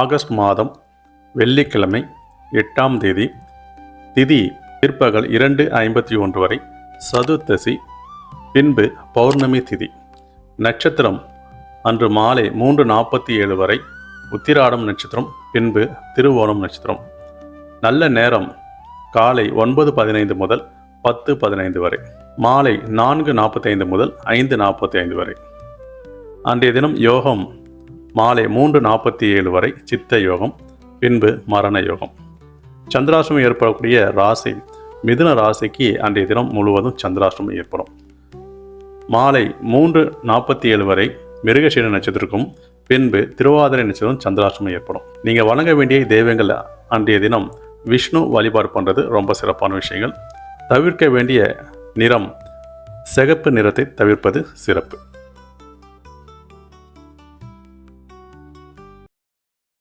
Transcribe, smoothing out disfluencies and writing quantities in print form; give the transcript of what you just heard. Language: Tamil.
ஆகஸ்ட் மாதம் வெள்ளிக்கிழமை 8ஆம் தேதி. திதி பிற்பகல் 2:51 வரை சதுர்த்தசி, பின்பு பௌர்ணமி திதி. நட்சத்திரம் அன்று மாலை 3:47 வரை உத்திராடம் நட்சத்திரம், பின்பு திருவோணம் நட்சத்திரம். நல்ல நேரம் காலை 9:15 முதல் 10:15 வரை, மாலை 4:45 முதல் 5:45 வரை. அன்றைய தினம் யோகம் மாலை 3:47 வரை சித்த யோகம், பின்பு மரண யோகம். சந்திராஷ்டமம் ஏற்படக்கூடிய ராசி மிதுன ராசிக்கு அன்றைய தினம் முழுவதும் சந்திராஷ்டமம் ஏற்படும். மாலை 3:47 வரை மிருகசீர நட்சத்திரக்கும், பின்பு திருவாதிரை நட்சத்திரம் சந்திராஷ்டமம் ஏற்படும். நீங்கள் வணங்க வேண்டிய தெய்வங்கள் அன்றைய தினம் விஷ்ணு வழிபாடு பண்ணுறது ரொம்ப சிறப்பான விஷயங்கள். தவிர்க்க வேண்டிய நிறம் சிகப்பு நிறத்தை தவிர்ப்பது சிறப்பு.